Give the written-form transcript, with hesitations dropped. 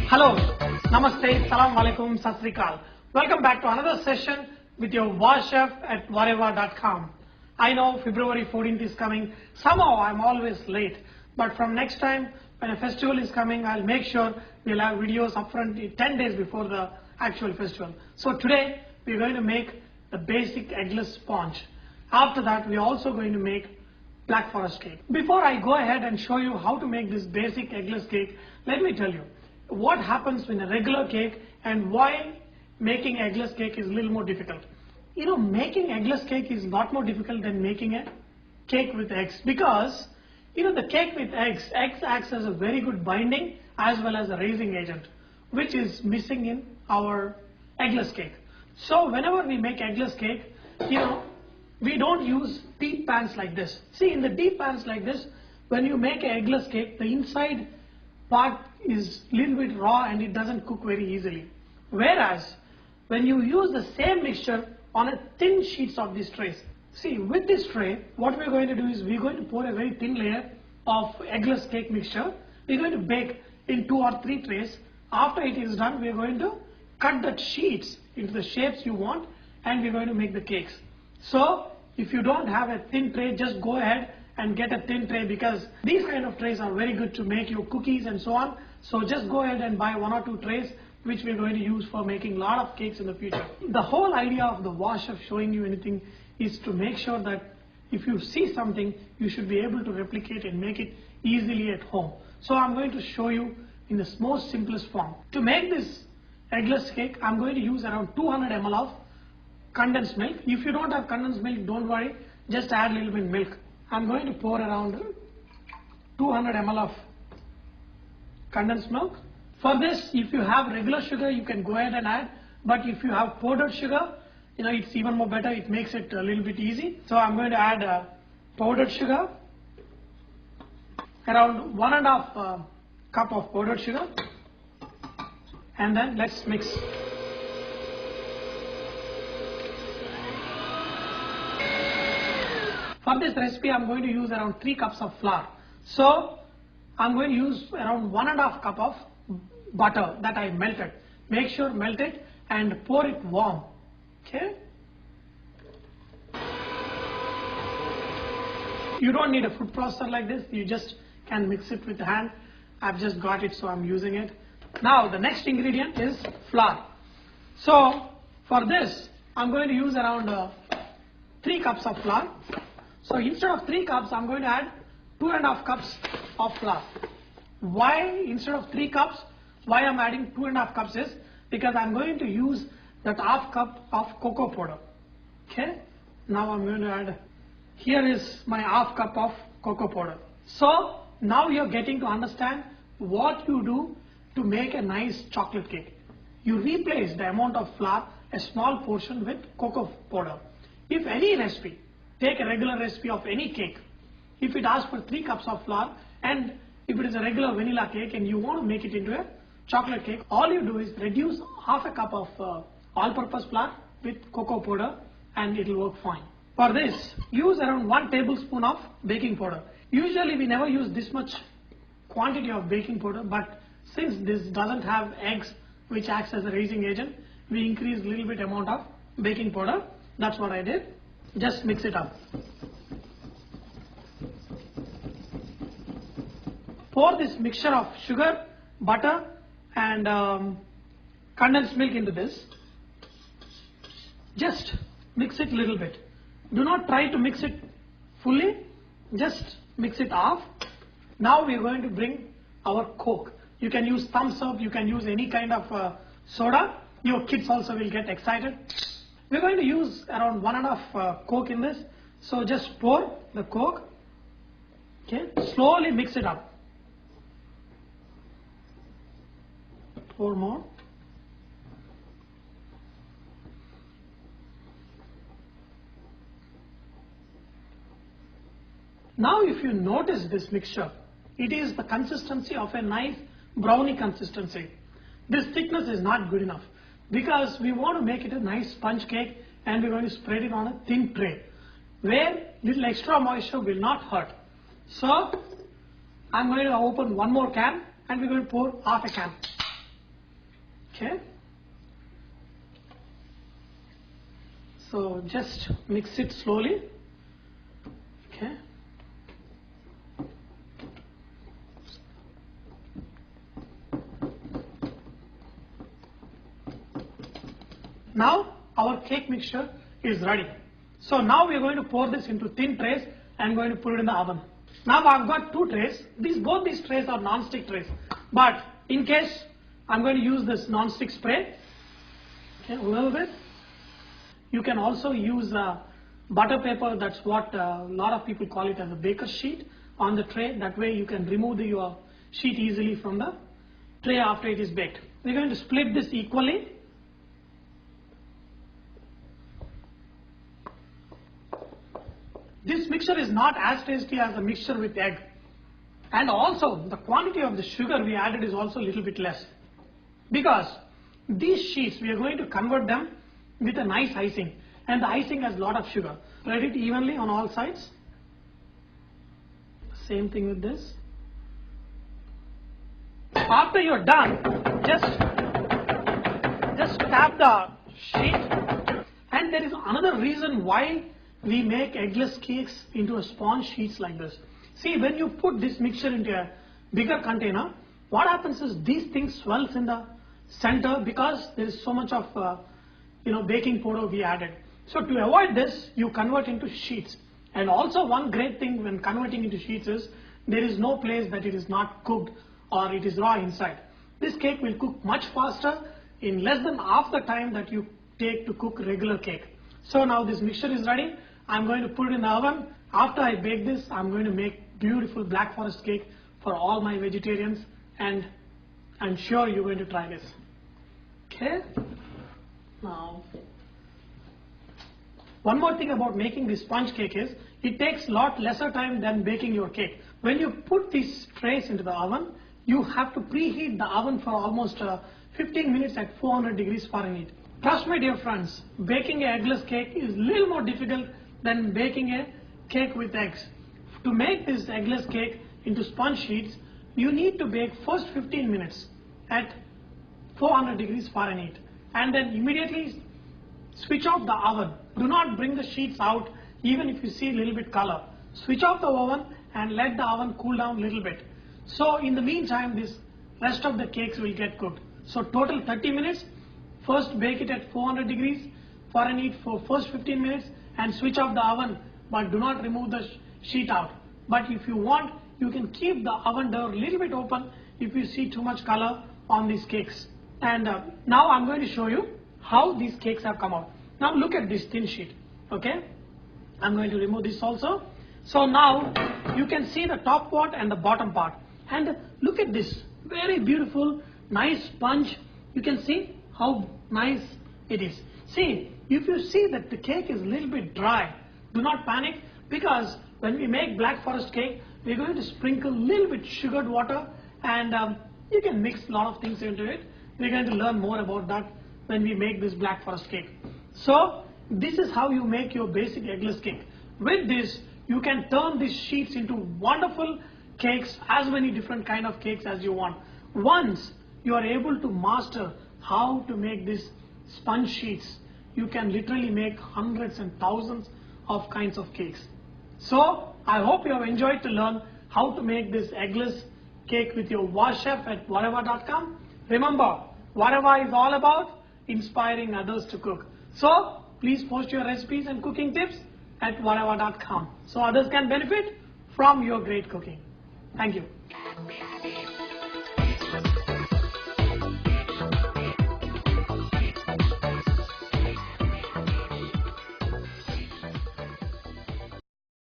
Hello, Namaste, Salam Alaikum, Sat Sri Akal. Welcome back to another session with your War Chef at whatever.com. I know February 14th is coming. Somehow I'm always late. But from next time when a festival is coming, I'll make sure we'll have videos upfront 10 days before the actual festival. So today we're going to make the basic eggless sponge. After that we're also going to make Black Forest cake. Before I go ahead and show you how to make this basic eggless cake, let me tell you what happens in a regular cake and why making eggless cake is a little more difficult. You know, making eggless cake is a lot more difficult than making a cake with eggs, because you know the cake with eggs acts as a very good binding as well as a raising agent, which is missing in our eggless cake. So whenever we make eggless cake, you know, we don't use deep pans like this. See, in the deep pans like this, when you make an eggless cake, the inside part is a little bit raw and it doesn't cook very easily. Whereas when you use the same mixture on a thin sheets of these trays, see, with this tray, what we're going to do is we're going to pour a very thin layer of eggless cake mixture. We're going to bake in 2 or 3 trays. After it is done, we're going to cut the sheets into the shapes you want and we're going to make the cakes. So if you don't have a thin tray, just go ahead and get a thin tray, because these kind of trays are very good to make your cookies and so on. So just go ahead and buy 1 or 2 trays which we're going to use for making a lot of cakes in the future. The whole idea of the War Chef showing you anything is to make sure that if you see something, you should be able to replicate and make it easily at home. So I'm going to show you in the most simplest form. To make this eggless cake, I'm going to use around 200 ml of condensed milk. If you don't have condensed milk, don't worry, just add a little bit milk. I'm going to pour around 200 ml of condensed milk. For this, if you have regular sugar, you can go ahead and add, but if you have powdered sugar, you know, it's even more better. It makes it a little bit easy. So I'm going to add powdered sugar, around 1½ cup of powdered sugar, and then let's mix. For this recipe, I'm going to use around 3 cups of flour. So I'm going to use around 1½ cup of butter that I melted. Make sure melt it and pour it warm. Okay. You don't need a food processor like this. You just can mix it with the hand. I've just got it, so I'm using it. Now the next ingredient is flour. So for this, I'm going to use around 3 cups of flour. So instead of 3 cups, I'm going to add 2½ cups of flour. Why instead of 3 cups? Why I'm adding 2½ cups is because I'm going to use that ½ cup of cocoa powder. Okay. Now I'm going to add, here is my ½ cup of cocoa powder. So now you're getting to understand what you do to make a nice chocolate cake. You replace the amount of flour, a small portion, with cocoa powder. If any recipe, take a regular recipe of any cake, if it asks for 3 cups of flour, and if it is a regular vanilla cake and you want to make it into a chocolate cake, all you do is reduce ½ cup of all-purpose flour with cocoa powder and it will work fine. For this, use around 1 tablespoon of baking powder. Usually we never use this much quantity of baking powder, but since this doesn't have eggs which acts as a raising agent, we increase a little bit amount of baking powder. That's what I did. Just mix it up. Pour this mixture of sugar, butter and condensed milk into this. Just mix it a little bit. Do not try to mix it fully, just mix it off. Now we are going to bring our Coke. You can use thumbs up, you can use any kind of soda. Your kids also will get excited. We are going to use around 1½ Coke in this. So just pour the Coke. Okay, slowly mix it up. Pour more. Now if you notice this mixture, it is the consistency of a nice brownie consistency. This thickness is not good enough because we want to make it a nice sponge cake and we're going to spread it on a thin tray where little extra moisture will not hurt. So I'm going to open one more can and we're going to pour half a can. Okay. So just mix it slowly. Okay. Now our cake mixture is ready. So now we are going to pour this into thin trays and going to put it in the oven. Now I've got two trays. Both these trays are non-stick trays. But in case I'm going to use this non-stick spray, okay, a little bit. You can also use butter paper. That's what a lot of people call it as a baker's sheet on the tray. That way you can remove your sheet easily from the tray after it is baked. We're going to split this equally. This mixture is not as tasty as the mixture with egg. And also the quantity of the sugar we added is also a little bit less. Because these sheets we are going to convert them with a nice icing. And the icing has a lot of sugar. Spread it evenly on all sides. Same thing with this. After you're done, just tap the sheet. And there is another reason why we make eggless cakes into a sponge sheets like this. See, when you put this mixture into a bigger container, what happens is these things swells in the center because there is so much of baking powder we added. So to avoid this, you convert into sheets. And also one great thing when converting into sheets is there is no place that it is not cooked or it is raw inside. This cake will cook much faster in less than half the time that you take to cook regular cake. So now this mixture is ready. I'm going to put it in the oven. After I bake this, I'm going to make beautiful black forest cake for all my vegetarians, and I'm sure you're going to try this. Okay. Now, one more thing about making this sponge cake is it takes a lot lesser time than baking your cake. When you put these trays into the oven, you have to preheat the oven for almost 15 minutes at 400 degrees Fahrenheit. Trust me, dear friends, baking an eggless cake is a little more difficult than baking a cake with eggs. To make this eggless cake into sponge sheets, you need to bake first 15 minutes at 400 degrees Fahrenheit and then immediately switch off the oven. Do not bring the sheets out even if you see a little bit color. Switch off the oven and let the oven cool down a little bit. So in the meantime, this rest of the cakes will get cooked. So total 30 minutes. First bake it at 400 degrees Fahrenheit for first 15 minutes and switch off the oven, but do not remove the sheet out. But if you want, you can keep the oven door a little bit open if you see too much color on these cakes. And now I'm going to show you how these cakes have come out. Now look at this thin sheet. Okay, I'm going to remove this also. So now you can see the top part and the bottom part. And look at this very beautiful, nice sponge. You can see how nice it is. See, if you see that the cake is a little bit dry, do not panic, because when we make black forest cake, we're going to sprinkle a little bit sugared water, and you can mix a lot of things into it. We're going to learn more about that when we make this black forest cake. So this is how you make your basic eggless cake. With this, you can turn these sheets into wonderful cakes, as many different kind of cakes as you want. Once you are able to master how to make these sponge sheets, you can literally make hundreds and thousands of kinds of cakes. So I hope you have enjoyed to learn how to make this eggless cake with your chef at whatever.com. Remember, Whatever is all about inspiring others to cook. So please post your recipes and cooking tips at whatever.com so others can benefit from your great cooking. Thank you.